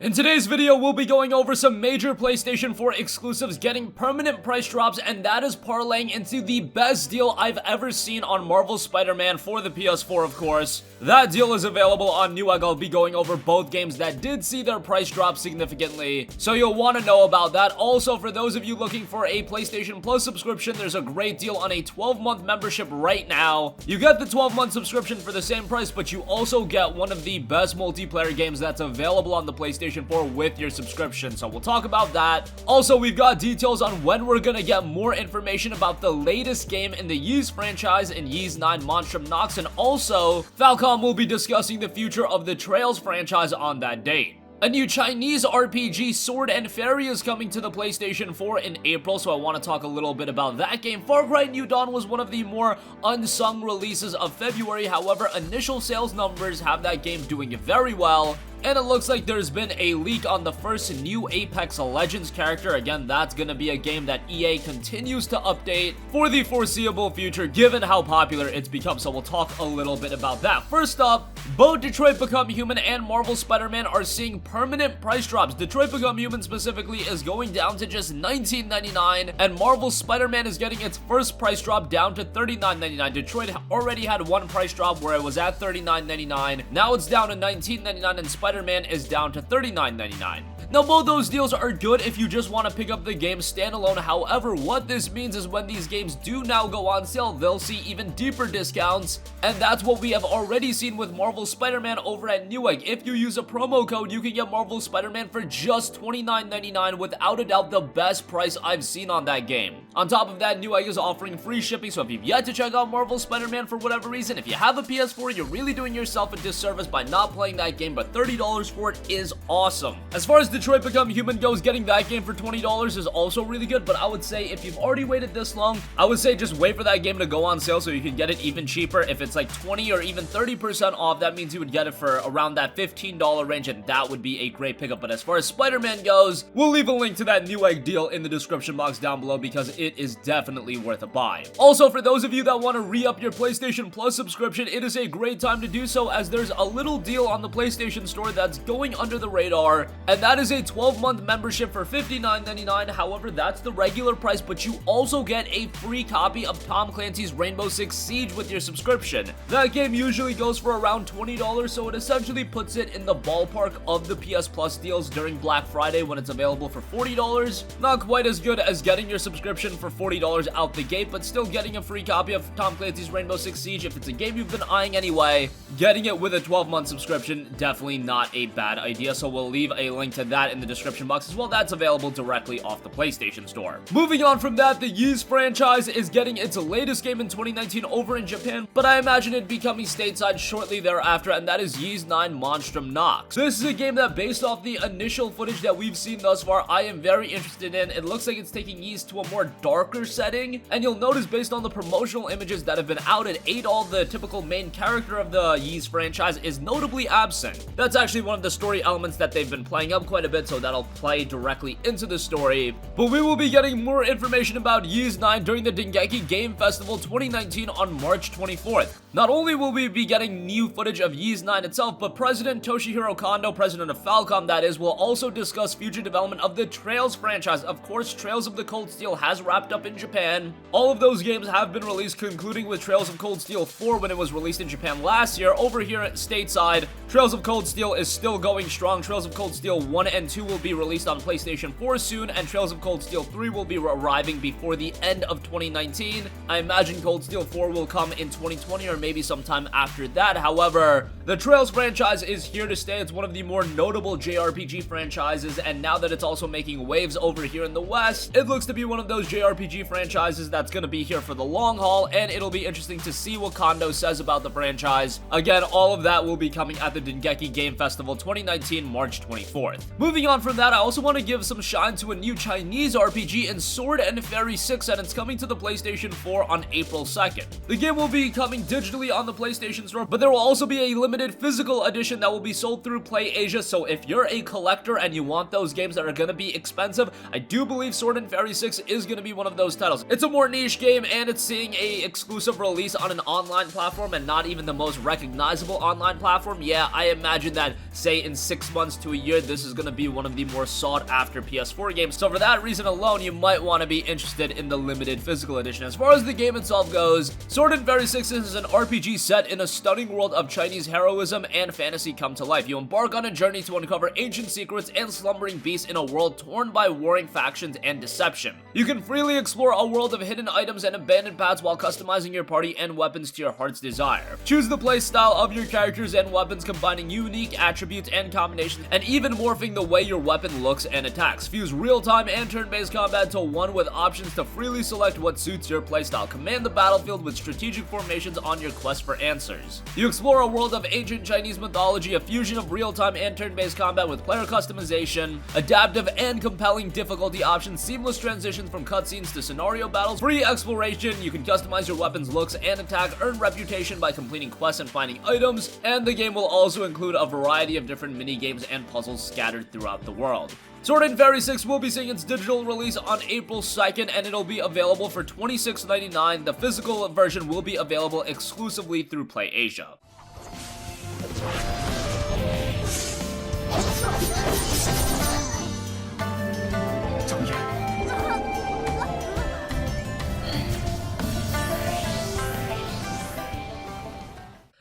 In today's video, we'll be going over some major PlayStation 4 exclusives getting permanent price drops, and that is parlaying into the best deal I've ever seen on Marvel's Spider-Man for the PS4, of course. That deal is available on Newegg. I'll be going over both games that did see their price drop significantly, so you'll want to know about that. Also, for those of you looking for a PlayStation Plus subscription, there's a great deal on a 12-month membership right now. You get the 12-month subscription for the same price, but you also get one of the best multiplayer games that's available on the PlayStation 4 with your subscription, so we'll talk about that. Also, we've got details on when we're gonna get more information about the latest game in the Ys franchise in Ys 9 Monstrum Nox, and also, Falcom will be discussing the future of the Trails franchise on that date. A new Chinese RPG, Sword and Fairy, is coming to the PlayStation 4 in April, so I want to talk a little bit about that game. Far Cry New Dawn was one of the more unsung releases of February. However, initial sales numbers have that game doing very well. And it looks like there's been a leak on the first new Apex Legends character. Again, that's gonna be a game that EA continues to update for the foreseeable future, given how popular it's become, so we'll talk a little bit about that. First up, both Detroit Become Human and Marvel Spider-Man are seeing permanent price drops. Detroit Become Human specifically is going down to just $19.99, and Marvel Spider-Man is getting its first price drop down to $39.99. Detroit already had one price drop where it was at $39.99. Now it's down to $19.99, and Spider-Man is down to $39.99. Now, both those deals are good if you just want to pick up the game standalone. However, what this means is when these games do now go on sale, they'll see even deeper discounts, and that's what we have already seen with Marvel Spider-Man over at Newegg. If you use a promo code, you can get Marvel Spider-Man for just $29.99, without a doubt the best price I've seen on that game. On top of that, Newegg is offering free shipping, so if you've yet to check out Marvel Spider-Man for whatever reason, if you have a PS4, you're really doing yourself a disservice by not playing that game, but $30 for it is awesome. As far as Detroit Become Human goes, getting that game for $20 is also really good, but I would say if you've already waited this long, I would say just wait for that game to go on sale so you can get it even cheaper. If it's like 20 or even 30% off, that means you would get it for around that $15 range, and that would be a great pickup. But as far as Spider-Man goes, we'll leave a link to that Newegg deal in the description box down below because it is definitely worth a buy. Also, for those of you that want to re-up your PlayStation Plus subscription, it is a great time to do so, as there's a little deal on the PlayStation Store that's going under the radar, and that is a 12-month membership for $59.99. However, that's the regular price, but you also get a free copy of Tom Clancy's Rainbow Six Siege with your subscription. That game usually goes for around $20, so it essentially puts it in the ballpark of the PS Plus deals during Black Friday when it's available for $40. Not quite as good as getting your subscription for $40 out the gate, but still getting a free copy of Tom Clancy's Rainbow Six Siege if it's a game you've been eyeing anyway. Getting it with a 12-month subscription, definitely not a bad idea, so we'll leave a link to that in the description box as well. That's available directly off the PlayStation Store. Moving on from that, the Ys franchise is getting its latest game in 2019 over in Japan, but I imagine it becoming stateside shortly thereafter, and that is Ys 9 Monstrum Nox. This is a game that, based off the initial footage that we've seen thus far, I am very interested in. It looks like it's taking Ys to a more darker setting, and you'll notice based on the promotional images that have been out at 8, all the typical main character of the Ys franchise is notably absent. That's actually one of the story elements that they've been playing up quite a bit, so that'll play directly into the story. But we will be getting more information about Ys 9 during the Dengeki Game Festival 2019 on March 24th. Not only will we be getting new footage of Ys 9 itself, but President Toshihiro Kondo, president of Falcom that is, will also discuss future development of the Trails franchise. Of course, Trails of the Cold Steel has wrapped up in Japan. All of those games have been released, concluding with Trails of Cold Steel 4 when it was released in Japan last year. Over here at stateside, Trails of Cold Steel is still going strong. Trails of Cold Steel 1 and 2 will be released on PlayStation 4 soon, and Trails of Cold Steel 3 will be arriving before the end of 2019. I imagine Cold Steel 4 will come in 2020 or maybe sometime after that. However, the Trails franchise is here to stay. It's one of the more notable JRPG franchises, and now that it's also making waves over here in the West, it looks to be one of those JRPG franchises that's going to be here for the long haul, and it'll be interesting to see what Kondo says about the franchise. Again, all of that will be coming at the Dengeki Game Festival 2019, March 24th. Moving on from that, I also want to give some shine to a new Chinese RPG in Sword and Fairy 6, and it's coming to the PlayStation 4 on April 2nd. The game will be coming digitally on the PlayStation Store, but there will also be a limited physical edition that will be sold through PlayAsia, so if you're a collector and you want those games that are going to be expensive, I do believe Sword and Fairy 6 is going to be one of those titles. It's a more niche game, and it's seeing a exclusive release on an online platform, and not even the most recognizable online platform. Yeah, I imagine that, say, in 6 months to a year, this is going to be one of the more sought after PS4 games. So for that reason alone, you might want to be interested in the limited physical edition. As far as the game itself goes, Sword and Fairy 6 is an RPG set in a stunning world of Chinese heroism and fantasy come to life. You embark on a journey to uncover ancient secrets and slumbering beasts in a world torn by warring factions and deception. You can freely explore a world of hidden items and abandoned paths while customizing your party and weapons to your heart's desire. Choose the play style of your characters and weapons, combining unique attributes and combinations, and even morphing the way your weapon looks and attacks. Fuse real-time and turn-based combat to one with options to freely select what suits your playstyle. Command the battlefield with strategic formations on your quest for answers. You explore a world of ancient Chinese mythology, a fusion of real-time and turn-based combat with player customization, adaptive and compelling difficulty options, seamless transitions from cutscenes to scenario battles, free exploration. You can customize your weapons, looks, and attack, earn reputation by completing quests and finding items, and the game will also include a variety of different mini-games and puzzles scattered throughout the world. Sword and Fairy 6 will be seeing its digital release on April 2nd, and it'll be available for $26.99. The physical version will be available exclusively through PlayAsia.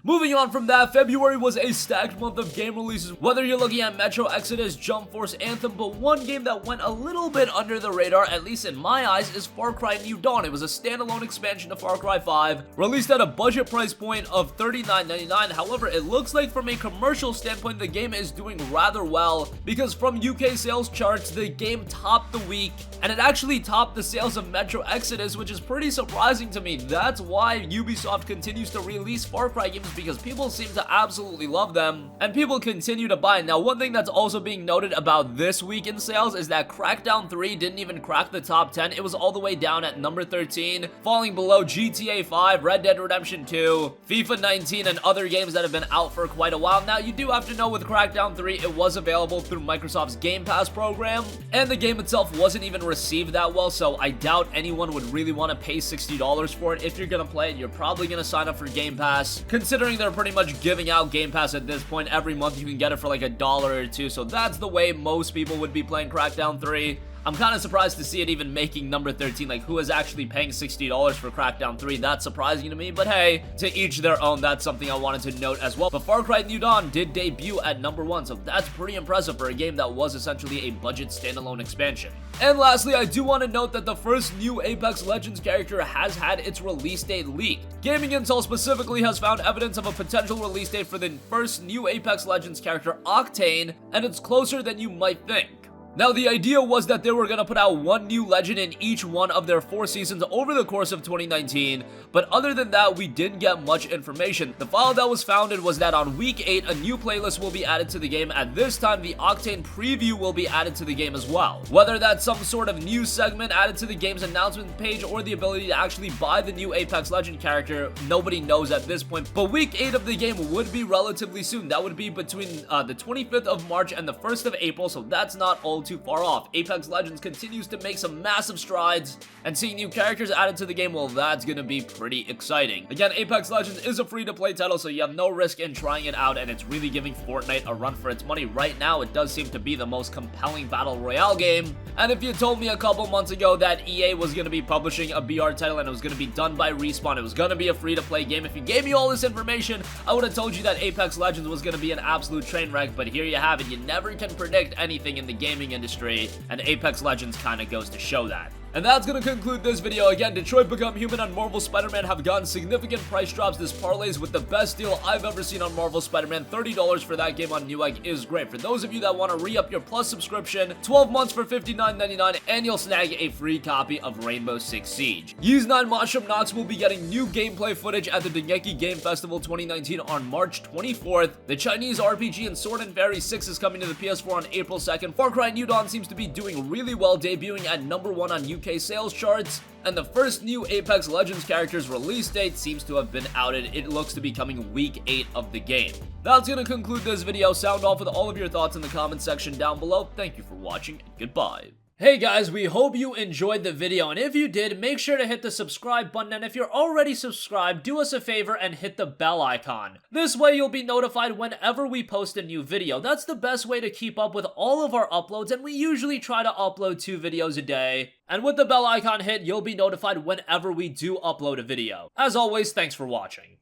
Moving on from that, February was a stacked month of game releases, whether you're looking at Metro Exodus, Jump Force, Anthem, but one game that went a little bit under the radar, at least in my eyes, is Far Cry New Dawn. It was a standalone expansion to Far Cry 5, released at a budget price point of $39.99. However, it looks like from a commercial standpoint, the game is doing rather well, because from UK sales charts, the game topped the week, and it actually topped the sales of Metro Exodus, which is pretty surprising to me. That's why Ubisoft continues to release Far Cry games, because people seem to absolutely love them, and people continue to buy. Now, one thing that's also being noted about this week in sales is that Crackdown 3 didn't even crack the top 10. It was all the way down at number 13, falling below GTA 5, Red Dead Redemption 2, FIFA 19, and other games that have been out for quite a while. Now, you do have to know with Crackdown 3, it was available through Microsoft's Game Pass program, and the game itself wasn't even received that well, so I doubt anyone would really want to pay $60 for it. If you're gonna play it, you're probably gonna sign up for Game Pass, considering they're pretty much giving out Game Pass at this point. Every month you can get it for like $1 or $2, so that's the way most people would be playing Crackdown 3. I'm kind of surprised to see it even making number 13. Like, who is actually paying $60 for Crackdown 3? That's surprising to me, but hey, to each their own. That's something I wanted to note as well. But Far Cry New Dawn did debut at number 1, so that's pretty impressive for a game that was essentially a budget standalone expansion. And lastly, I do want to note that the first new Apex Legends character has had its release date leaked. Gaming Intel specifically has found evidence of a potential release date for the first new Apex Legends character, Octane, and it's closer than you might think. Now, the idea was that they were going to put out one new legend in each one of their 4 seasons over the course of 2019, but other than that, we didn't get much information. The file that was founded was that on week 8, a new playlist will be added to the game. At this time, the Octane preview will be added to the game as well. Whether that's some sort of news segment added to the game's announcement page or the ability to actually buy the new Apex Legend character, nobody knows at this point. But week 8 of the game would be relatively soon. That would be between the 25th of March and the 1st of April, so that's not all too far off. Apex Legends continues to make some massive strides, and seeing new characters added to the game, well, that's gonna be pretty exciting. Again, Apex Legends is a free-to-play title, so you have no risk in trying it out, and it's really giving Fortnite a run for its money. Right now, it does seem to be the most compelling battle royale game, and if you told me a couple months ago that EA was gonna be publishing a BR title and it was gonna be done by Respawn, it was gonna be a free-to-play game, if you gave me all this information, I would have told you that Apex Legends was gonna be an absolute train wreck, but here you have it. You never can predict anything in the gaming industry, and Apex Legends kind of goes to show that. And that's gonna conclude this video. Again, Detroit Become Human and Marvel Spider-Man have gotten significant price drops. This parlays with the best deal I've ever seen on Marvel Spider-Man. $30 for that game on Newegg is great. For those of you that want to re-up your Plus subscription, 12 months for $59.99, and you'll snag a free copy of Rainbow Six Siege. Use 9 Mushroom Knox will be getting new gameplay footage at the Dengeki Game Festival 2019 on March 24th. The Chinese RPG and Sword and Fairy 6 is coming to the PS4 on April 2nd. Far Cry New Dawn seems to be doing really well, debuting at number 1 on UK sales charts, and the first new Apex Legends character's release date seems to have been outed. It looks to be coming week 8 of the game. That's gonna conclude this video. Sound off with all of your thoughts in the comment section down below. Thank you for watching, and goodbye. Hey guys, we hope you enjoyed the video, and if you did, make sure to hit the subscribe button, and if you're already subscribed, do us a favor and hit the bell icon. This way you'll be notified whenever we post a new video. That's the best way to keep up with all of our uploads, and we usually try to upload 2 videos a day. And with the bell icon hit, you'll be notified whenever we do upload a video. As always, thanks for watching.